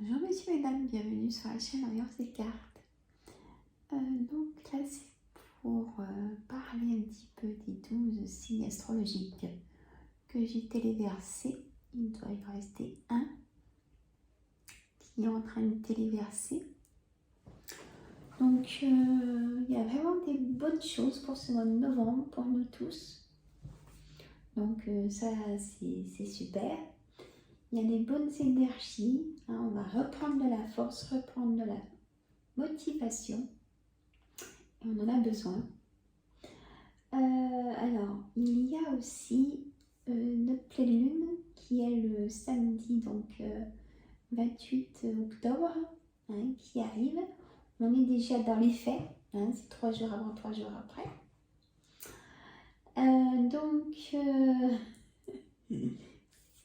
Bonjour messieurs et mesdames, bienvenue sur la chaîne Ambiance et Cartes. Donc là c'est pour parler un petit peu des 12 signes astrologiques que j'ai téléversés. Il doit y en rester un qui est en train de téléverser. Donc il y a vraiment des bonnes choses pour ce mois de novembre pour nous tous. Donc ça c'est super. Il y a des bonnes énergies, hein, on va reprendre de la force, reprendre de la motivation. Et on en a besoin. Alors, il y a aussi notre pleine lune qui est le samedi, donc 28 octobre, hein, qui arrive. On est déjà dans les faits, hein, c'est 3 jours avant, 3 jours après.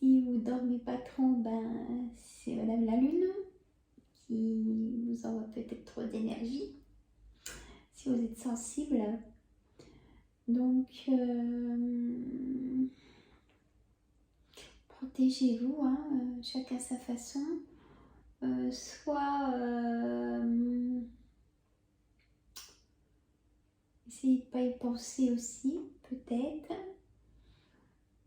Si vous dormez pas trop, ben, c'est Madame la Lune qui vous envoie peut-être trop d'énergie. Si vous êtes sensible, donc protégez-vous, hein, chacun sa façon. Soit essayez de ne pas y penser aussi, peut-être.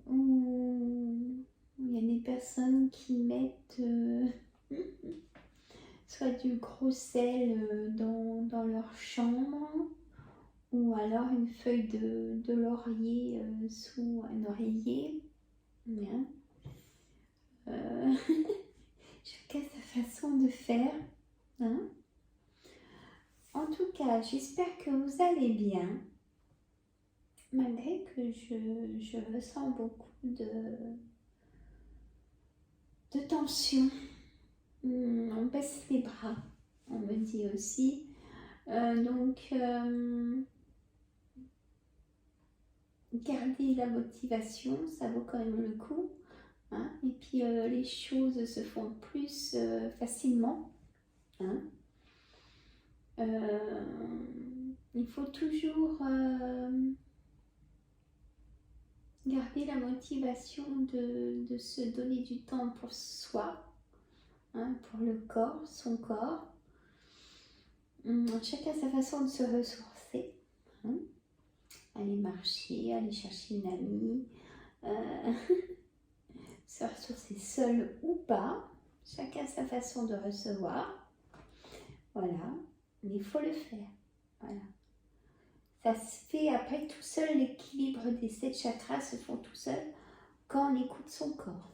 Ou il y a des personnes qui mettent soit du gros sel dans leur chambre, ou alors une feuille de laurier sous un oreiller. Bien. Chacun sa façon de faire, hein. En tout cas, j'espère que vous allez bien, malgré que je ressens beaucoup de tension. On baisse les bras, on me dit aussi. Gardez la motivation, ça vaut quand même le coup. Hein. Et puis, les choses se font plus facilement. Hein. Il faut toujours garder la motivation de se donner du temps pour soi, hein, pour le corps, son corps. Chacun sa façon de se ressourcer. Hein. Aller marcher, aller chercher une amie, se ressourcer seul ou pas. Chacun sa façon de recevoir. Voilà, mais il faut le faire. Voilà. Ça se fait après tout seul, l'équilibre des 7 chakras se font tout seul quand on écoute son corps.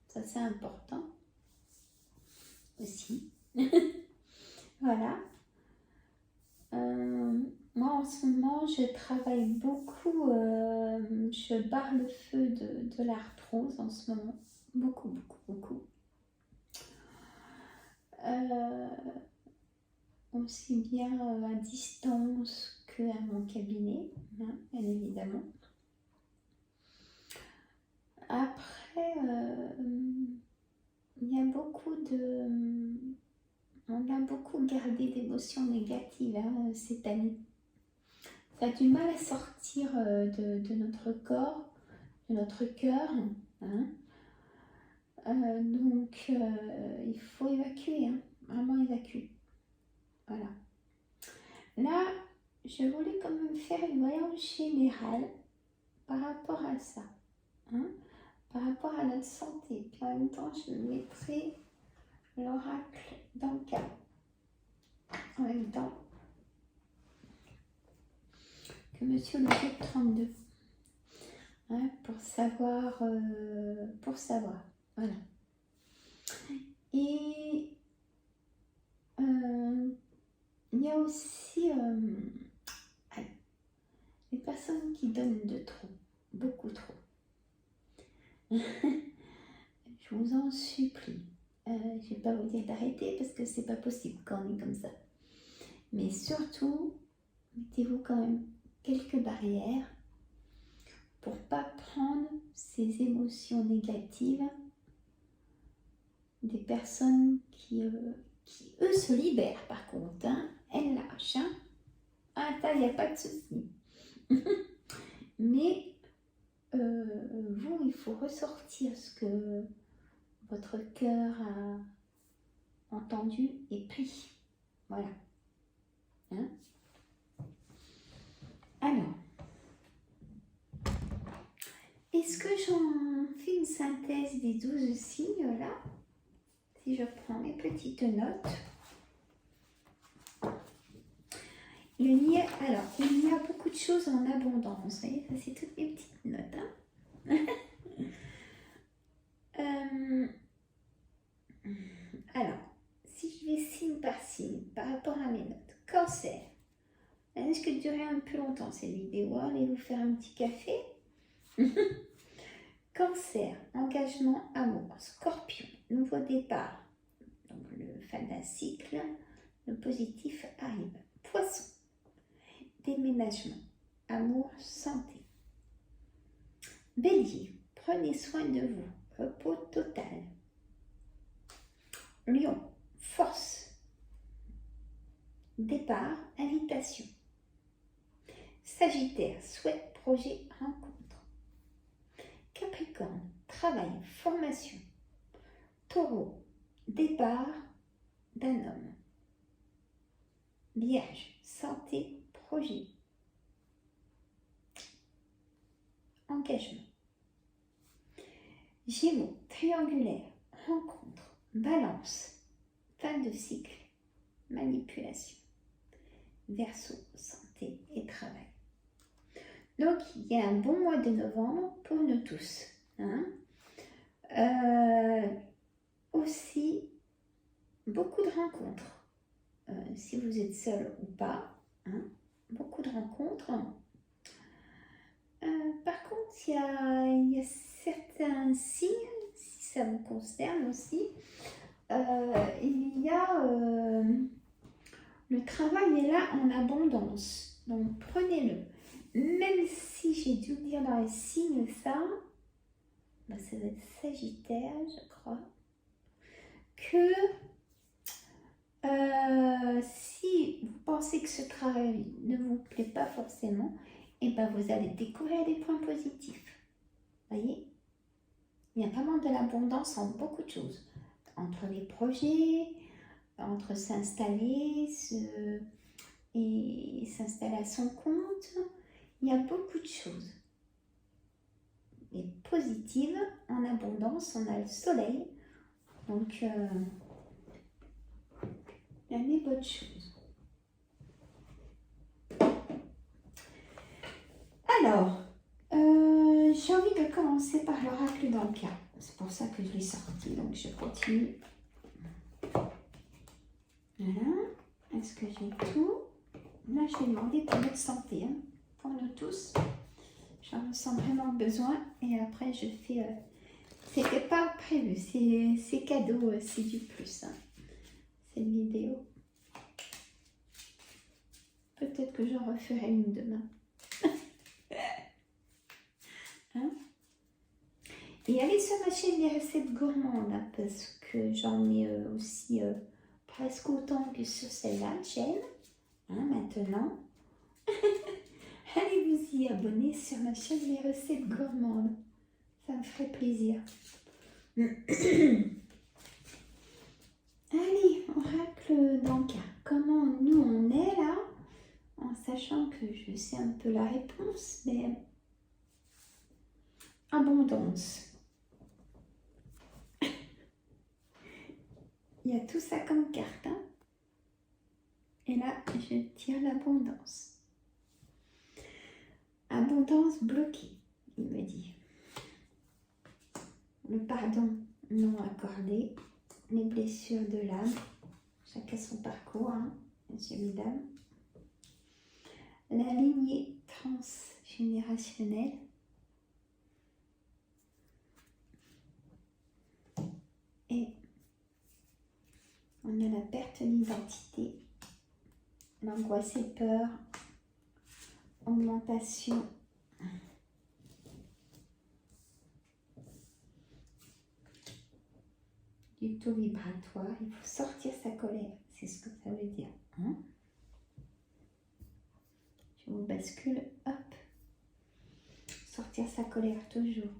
Ça c'est important aussi. Voilà. Moi en ce moment je travaille beaucoup, je barre le feu de l'arthrose en ce moment. Beaucoup. Aussi bien à distance qu'à mon cabinet, hein, bien évidemment. Après, il y a beaucoup on a beaucoup gardé d'émotions négatives, hein, cette année. Ça a du mal à sortir de notre corps, de notre cœur. Hein. Il faut évacuer, hein, vraiment évacuer. Voilà. Là, je voulais quand même faire une voyance générale par rapport à ça, hein, par rapport à notre santé. Puis en même temps, je mettrai l'oracle d'Anka en même temps que Monsieur le Jeu 32, hein, pour savoir. Voilà. Et il y a aussi les personnes qui donnent de trop, beaucoup trop. Je vous en supplie. Je ne vais pas vous dire d'arrêter parce que c'est pas possible quand on est comme ça. Mais surtout, mettez-vous quand même quelques barrières pour ne pas prendre ces émotions négatives des personnes qui eux se libèrent par contre, hein, elles lâchent. Hein. Ah, il n'y a pas de souci. Mais vous, il faut ressortir ce que votre cœur entendu et pris. Voilà. Hein? Alors, est-ce que j'en fais une synthèse des 12 signes là? Si je prends mes petites notes. Il y a beaucoup de choses en abondance. Vous voyez, ça c'est toutes mes petites notes. Hein. Alors, si je vais signe par signe, par rapport à mes notes. Cancer. Elle risque de durer un peu longtemps cette vidéo. Allez vous faire un petit café. Cancer, engagement, amour. Scorpion, nouveau départ. Donc le fin d'un cycle, le positif arrive. Poisson, déménagement, amour, santé. Bélier, prenez soin de vous, repos total. Lion, force, départ, invitation. Sagittaire, souhait, projet, rencontre. Capricorne, travail, formation. Taureau, départ d'un homme. Vierge, santé, projet. Engagement. Gémeaux, triangulaire, rencontre. Balance, fin de cycle, manipulation. Verseau, santé et travail. Donc, il y a un bon mois de novembre pour nous tous. Hein. Aussi, beaucoup de rencontres. Si vous êtes seul ou pas, hein, beaucoup de rencontres. Par contre, il y a certains signes, si ça vous concerne aussi, il y a le travail est là en abondance. Donc, prenez-le. Même si j'ai dû dire dans les signes ça, ça va être Sagittaire, je crois, que si vous pensez que ce travail ne vous plaît pas forcément, et ben vous allez découvrir des points positifs. Voyez, il y a vraiment de l'abondance en beaucoup de choses. Entre les projets, entre s'installer et s'installer à son compte, il y a beaucoup de choses. Et positives, en abondance, on a le soleil. Donc, il y a des bonnes choses. Alors, j'ai envie de commencer par l'oracle d'Anka. C'est pour ça que je l'ai sorti, donc je continue. Voilà. Est-ce que j'ai tout? Là, je vais demander pour notre santé, hein, pour nous tous. J'en ressens vraiment besoin. Et après, je fais... c'était pas prévu, c'est cadeau, c'est du plus. Hein, cette vidéo. Peut-être que j'en referai une demain. Hein? Et allez sur ma chaîne Les Recettes Gourmandes, hein, parce que j'en ai aussi presque autant que sur celle-là, chaîne. Hein, maintenant. Allez vous y abonner sur ma chaîne Les Recettes Gourmandes. Ça me ferait plaisir. Allez, oracle d'Anka. Comment nous on est là? En sachant que je sais un peu la réponse, mais abondance. Il y a tout ça comme carte. Hein? Et là, je tire l'abondance. Abondance bloquée, il me dit. Le pardon non accordé, les blessures de l'âme, chacun son parcours, hein, monsieur, mesdames. La lignée transgénérationnelle. Et on a la perte d'identité, l'angoisse et peur, augmentation du taux vibratoire. Il faut sortir sa colère, c'est ce que ça veut dire. Hein? Je vous bascule, hop. Sortir sa colère toujours.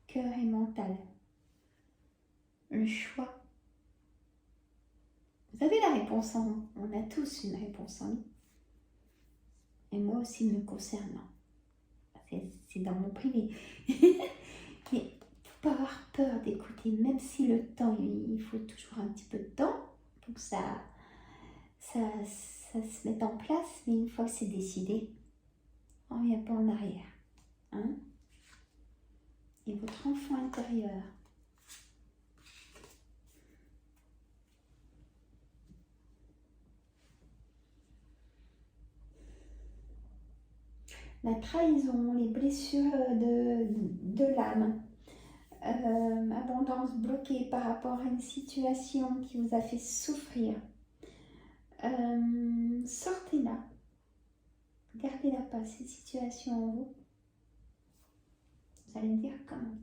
Cœur et mental. Le choix avez la réponse en vous. On a tous une réponse en nous. Et moi aussi me concernant. C'est dans mon privé. Mais faut pas avoir peur d'écouter, même si le temps, il faut toujours un petit peu de temps pour que ça se mette en place. Mais une fois que c'est décidé, on ne revient pas en arrière. Hein? Et votre enfant intérieur, la trahison, les blessures de l'âme, abondance bloquée par rapport à une situation qui vous a fait souffrir, sortez-la, gardez-la pas, cette situation en vous. Vous allez me dire comment.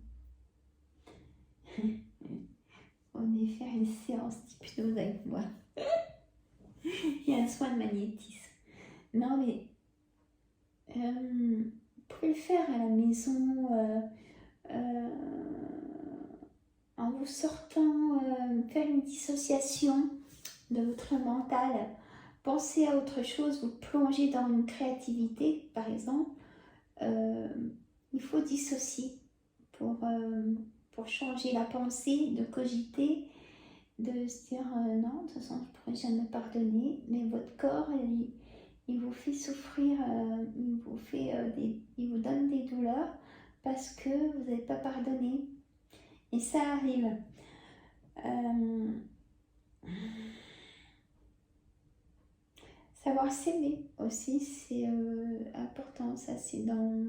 On est faire une séance d'hypnose avec moi. Il y a un soin de magnétisme. Non mais vous pouvez le faire à la maison en vous sortant, faire une dissociation de votre mental. Pensez à autre chose, vous plongez dans une créativité par exemple. Il faut dissocier pour changer la pensée, de cogiter, de se dire non, de toute façon je ne pourrai jamais pardonner, mais votre corps il vous fait souffrir, il vous donne des douleurs parce que vous n'avez pas pardonné. Et ça arrive. Savoir s'aimer aussi, c'est important. Ça, c'est dans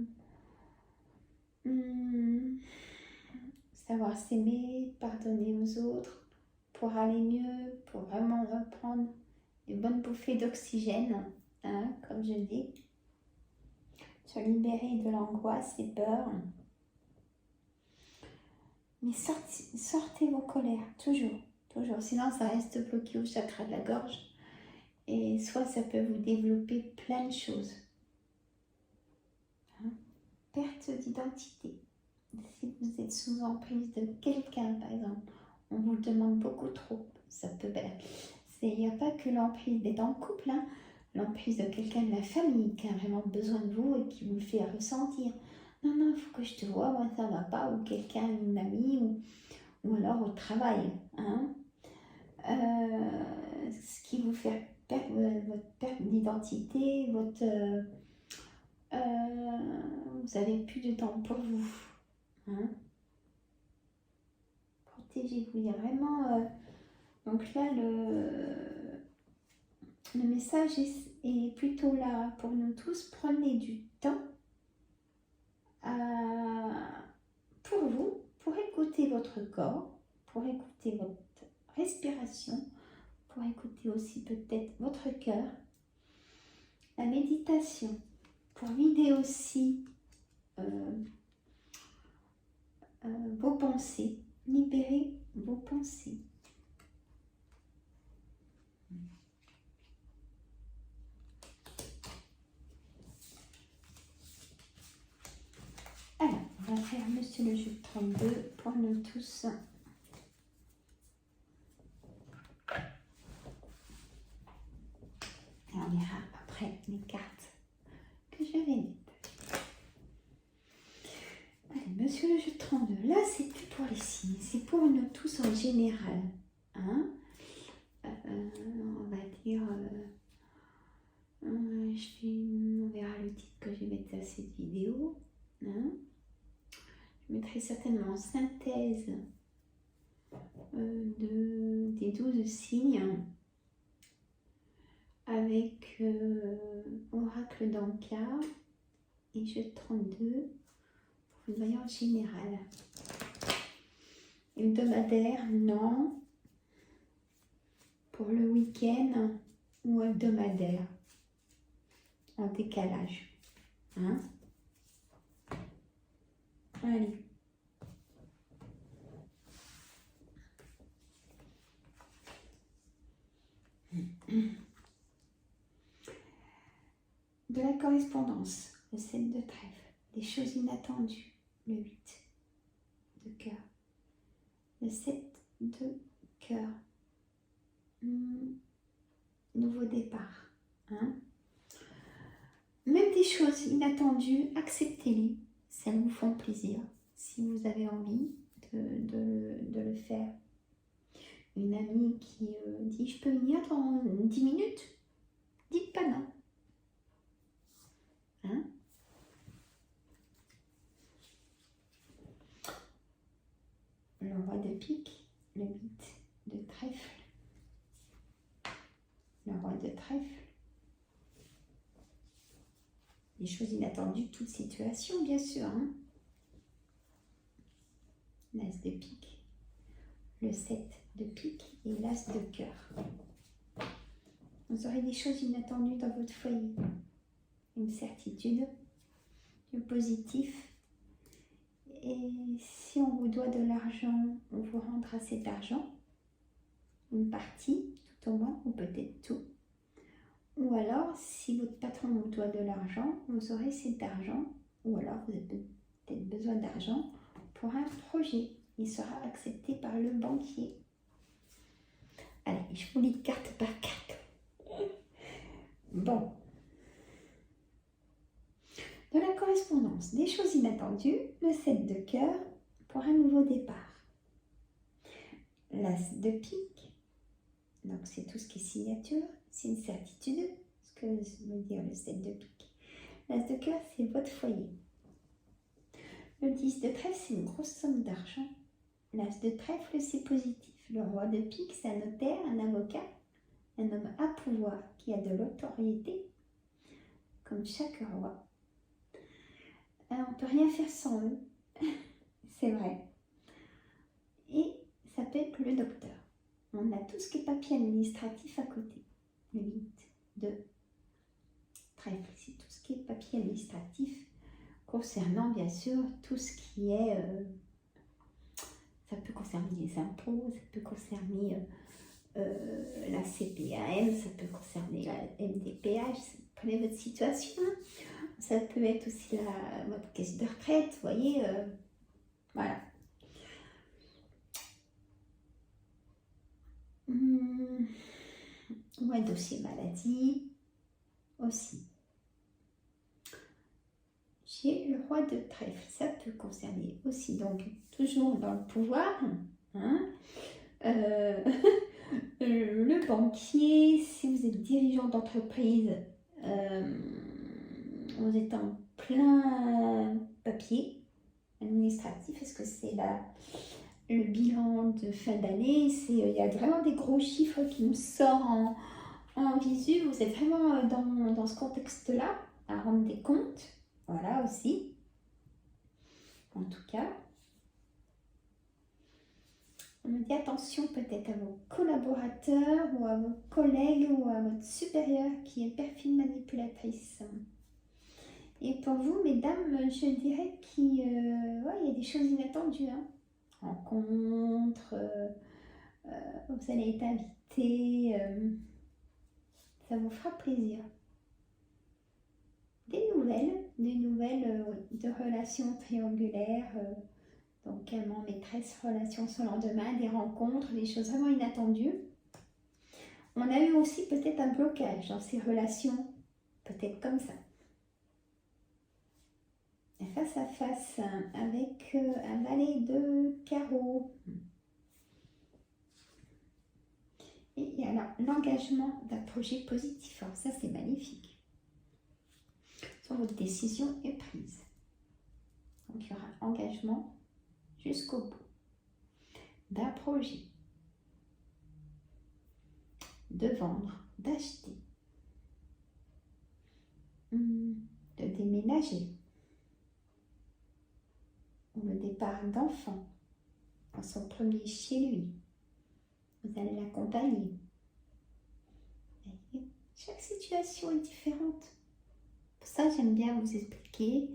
savoir s'aimer, pardonner aux autres pour aller mieux, pour vraiment reprendre de bonnes bouffées d'oxygène, hein, comme je dis. Se libérer de l'angoisse, des peurs. Mais sortez vos colères, toujours, toujours. Sinon, ça reste bloqué au chakra de la gorge. Et soit ça peut vous développer plein de choses. Hein? Perte d'identité. Si vous êtes sous emprise de quelqu'un, par exemple, on vous le demande beaucoup trop. Ça peut. Il n'y a pas que l'emprise d'être en couple, hein. L'emprise de quelqu'un de la famille qui a vraiment besoin de vous et qui vous le fait ressentir. Non, non, il faut que je te vois, moi ça va pas, ou quelqu'un, une amie, ou alors au travail. Hein. Ce qui vous fait perdre votre perte d'identité, vous n'avez plus de temps pour vous. Hein. Protégez-vous. Il y a vraiment. Donc là, le message est plutôt là pour nous tous. Prenez du temps pour vous, pour écouter votre corps, pour écouter votre respiration, pour écouter aussi peut-être votre cœur. La méditation, pour vider aussi vos pensées, libérer vos pensées. Alors, on va faire Monsieur le Juge 32 pour nous tous. Et on ira après les cartes que je vais mettre. Allez, Monsieur le Juge 32, là c'est plus pour les signes, c'est pour nous tous en général. Hein, on va dire, on verra le titre que je vais mettre à cette vidéo. Hein. Je mettrai certainement en synthèse des 12 signes avec Oracle d'Anka et jeu 32 pour une voyance générale. Hebdomadaire, non. Pour le week-end ou hebdomadaire, en décalage. Hein? Allez. De la correspondance, le 7 de trèfle, des choses inattendues, le 8 de cœur, le 7 de cœur, choses inattendues, acceptez-les. Si elles vous font plaisir, si vous avez envie de le faire. Une amie qui dit « Je peux venir dans 10 minutes ?» Dites pas non. Hein? Le roi de pique, le 8 de trèfle. Le roi de trèfle. Des choses inattendues, toute situation, bien sûr. Hein? L'as de pique, le 7 de pique et l'as de cœur. Vous aurez des choses inattendues dans votre foyer. Une certitude, du positif. Et si on vous doit de l'argent, on vous rendra cet argent. Une partie, tout au moins, ou peut-être tout. Ou alors, si votre patron vous doit de l'argent, vous aurez cet argent. Ou alors, vous avez peut-être besoin d'argent pour un projet. Il sera accepté par le banquier. Allez, je vous lis carte par carte. Bon. De la correspondance, des choses inattendues, le 7 de cœur pour un nouveau départ. L'as de pique, donc c'est tout ce qui est signature, c'est une certitude, ce que veut dire le 7 de pique. L'as de cœur, c'est votre foyer. Le 10 de trèfle, c'est une grosse somme d'argent. L'as de trèfle, c'est positif. Le roi de pique, c'est un notaire, un avocat, un homme à pouvoir qui a de l'autorité, comme chaque roi. On ne peut rien faire sans eux, c'est vrai. Et ça peut être le docteur. On a tout ce qui est papier administratif à côté. Le 8 de trèfle, c'est tout ce qui est papier administratif concernant bien sûr tout ce qui est... ça peut concerner les impôts, ça peut concerner la CPAM, ça peut concerner la MDPH, prenez votre situation. Ça peut être aussi votre caisse de retraite, vous voyez, voilà. Ou un dossier maladie aussi. J'ai le roi de trèfle, ça peut concerner aussi, donc toujours dans le pouvoir, hein, le banquier, si vous êtes dirigeant d'entreprise, vous êtes en plein papier administratif, est-ce que c'est le bilan de fin d'année, il y a vraiment des gros chiffres qui me sortent en visu, vous êtes vraiment dans ce contexte-là, à rendre des comptes, voilà aussi, en tout cas. On me dit attention peut-être à vos collaborateurs ou à vos collègues ou à votre supérieur qui est perfide manipulatrice. Et pour vous, mesdames, je dirais qu'il y a des choses inattendues. Hein. Rencontres, vous allez être invité, ça vous fera plaisir. Des nouvelles de relations triangulaires, donc amant, maîtresse, relations sans lendemain, des rencontres, des choses vraiment inattendues. On a eu aussi peut-être un blocage dans ces relations, peut-être comme ça. Face à face avec un valet de carreau. Et il y a l'engagement d'un projet positif. Alors ça, c'est magnifique. Soit votre décision est prise. Donc il y aura engagement jusqu'au bout d'un projet. De vendre, d'acheter, de déménager. Ou le départ d'enfant, dans son premier chez lui. Vous allez l'accompagner. Chaque situation est différente. Pour ça, j'aime bien vous expliquer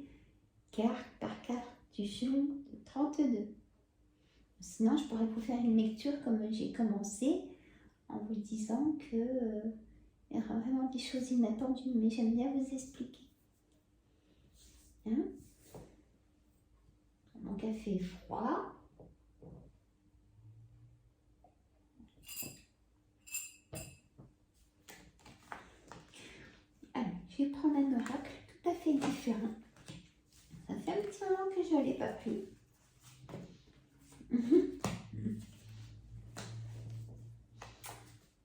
carte par carte du jour de 32. Sinon, je pourrais vous faire une lecture comme j'ai commencé en vous disant que il y aura vraiment des choses inattendues, mais j'aime bien vous expliquer. Hein? Mon café est froid. Allez, je vais prendre un oracle tout à fait café différent. Ça fait un petit moment que je ne l'ai pas pris.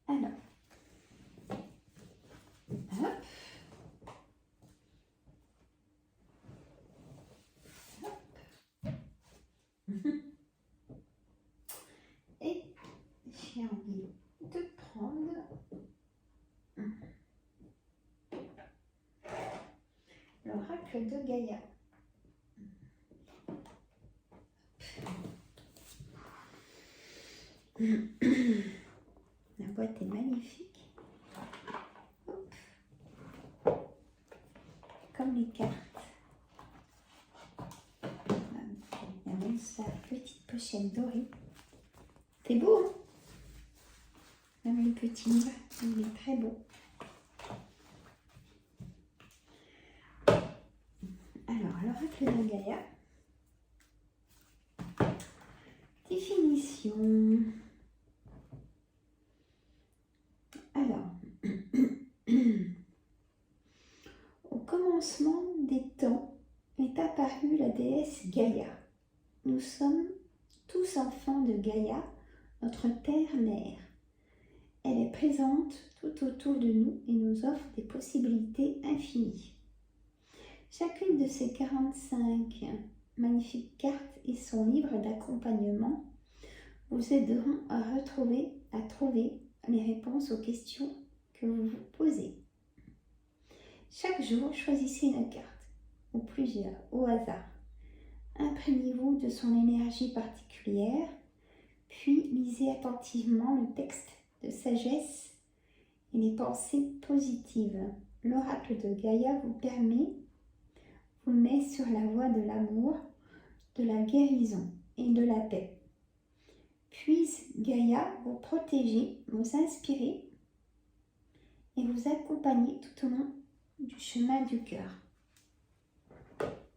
Alors, hop. Et j'ai envie de prendre l'oracle de Gaïa. La boîte est magnifique. Hop. Comme les cartes. Il y a même sa petite pochette dorée. C'est beau, hein? Même le petit livre, il est très beau. Alors, l'oracle de Gaïa. Définition. Alors, au commencement des temps est apparue la déesse Gaïa. Nous sommes tous enfants de Gaïa, notre terre-mère. Elle est présente tout autour de nous et nous offre des possibilités infinies. Chacune de ces 45 magnifiques cartes et son livre d'accompagnement vous aideront à trouver les réponses aux questions que vous vous posez. Chaque jour, choisissez une carte, ou plusieurs, au hasard. Imprégnez-vous de son énergie particulière, puis lisez attentivement le texte de sagesse et les pensées positives. L'oracle de Gaïa vous met sur la voie de l'amour, de la guérison et de la paix. Puisse Gaïa vous protéger, vous inspirer et vous accompagner tout au long du chemin du cœur.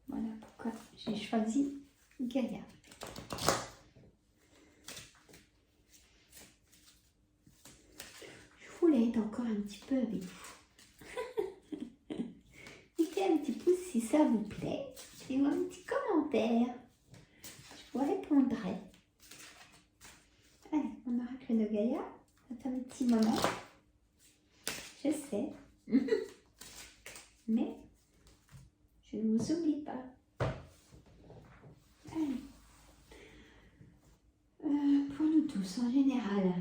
Voilà pourquoi j'ai choisi Gaïa. Je voulais être encore un petit peu avec vous. Mettez un petit pouce si ça vous plaît. Laissez-moi un petit commentaire. Je vous répondrai. Allez, mon oracle de Gaïa. C'est un petit moment. Je sais. Mais je ne vous oublie pas. Allez. Pour nous tous, en général,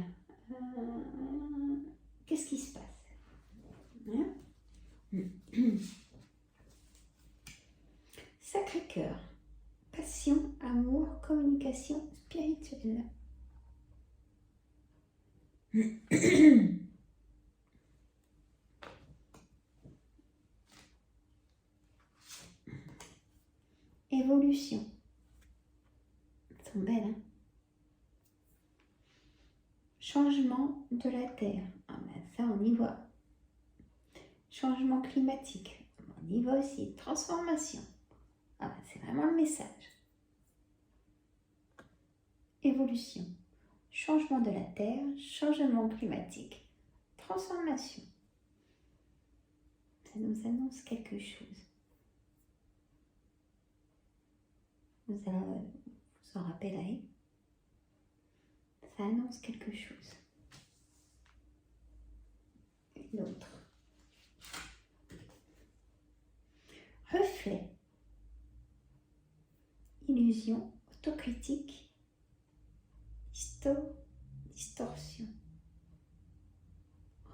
qu'est-ce qui se passe, hein? Sacré-Cœur. Passion, amour, communication spirituelle. Évolution. Elles sont belles, hein? Changement de la Terre. Ah ben ça, on y voit. Changement climatique. On y voit aussi. Transformation. Ah ben c'est vraiment le message. Évolution. Changement de la Terre. Changement climatique. Transformation. Ça nous annonce quelque chose. Vous en rappellerez. Ça annonce quelque chose. Et l'autre. Reflet. Illusion, autocritique, distorsion.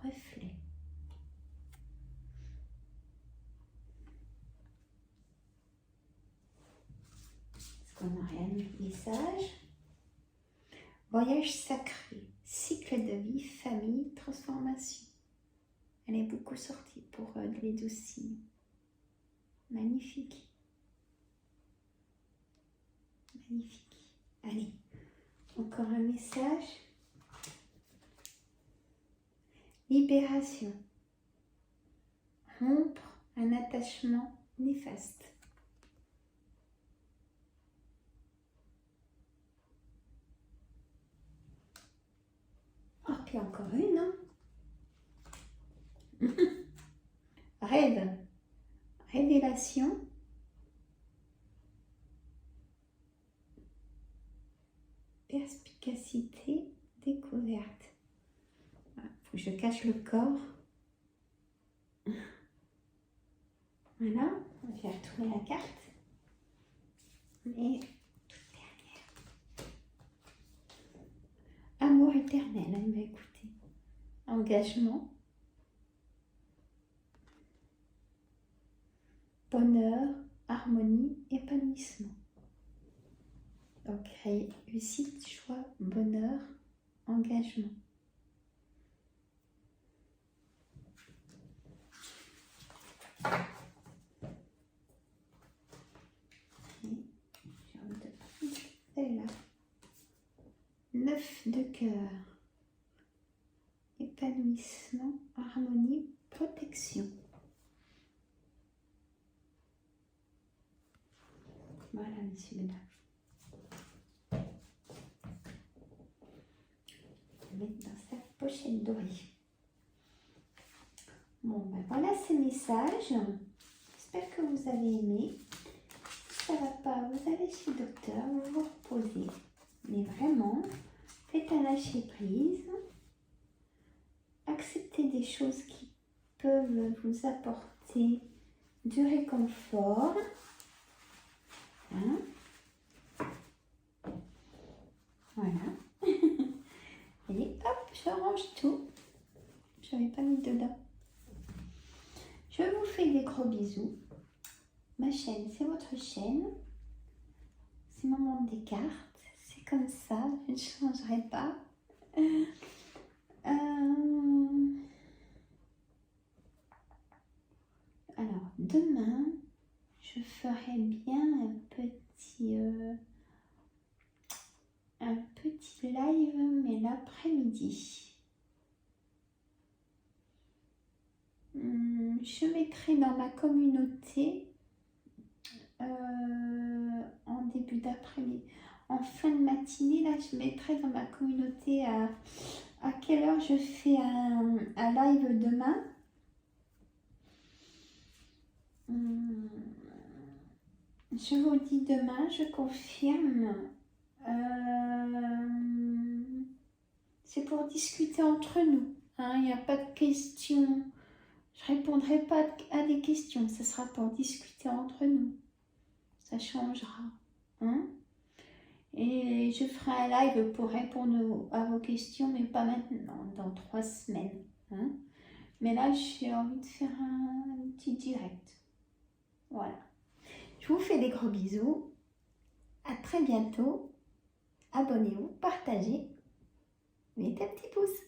Reflet. Est-ce qu'on a rien de message? Voyage sacré, cycle de vie, famille, transformation. Elle est beaucoup sortie pour les 12 signes. Magnifique. Magnifique. Allez, encore un message. Libération. Rompre un attachement néfaste. Oh, puis encore une, hein? Rêve. Révélation. Perspicacité, découverte. Voilà, faut que je cache le corps. Voilà, je vais retourner la carte. Et toute dernière. Amour éternel, elle m'a écouté. Engagement. Bonheur, harmonie, épanouissement. Donc, réussite, choix, bonheur, engagement. J'ai envie de prendre celle-là. 9 de cœur. Épanouissement, harmonie, protection. Voilà, messieurs, mesdames. Mettre dans sa pochette dorée. Bon, ben voilà ces messages. J'espère que vous avez aimé. Si ça ne va pas, vous allez chez le docteur, vous vous reposez. Mais vraiment, faites un lâcher prise. Acceptez des choses qui peuvent vous apporter du réconfort. Hein? Voilà. Et hop, je range tout. Je n'avais pas mis dedans. Je vous fais des gros bisous. Ma chaîne, c'est votre chaîne. C'est mon monde des cartes. C'est comme ça, je ne changerai pas. Alors, demain, je ferai bien un petit live, mais l'après-midi. Je mettrai dans ma communauté en début d'après-midi, en fin de matinée, là, je mettrai dans ma communauté à quelle heure je fais un live demain. Je vous dis demain, je confirme. C'est pour discuter entre nous. Hein, il n'y a pas de questions. Je ne répondrai pas à des questions. Ce sera pour discuter entre nous. Ça changera. Hein? Et je ferai un live pour répondre à vos questions, mais pas maintenant, dans 3 semaines. Hein? Mais là, j'ai envie de faire un petit direct. Voilà. Je vous fais des gros bisous. À très bientôt. Abonnez-vous, partagez. Mettez un petit pouce.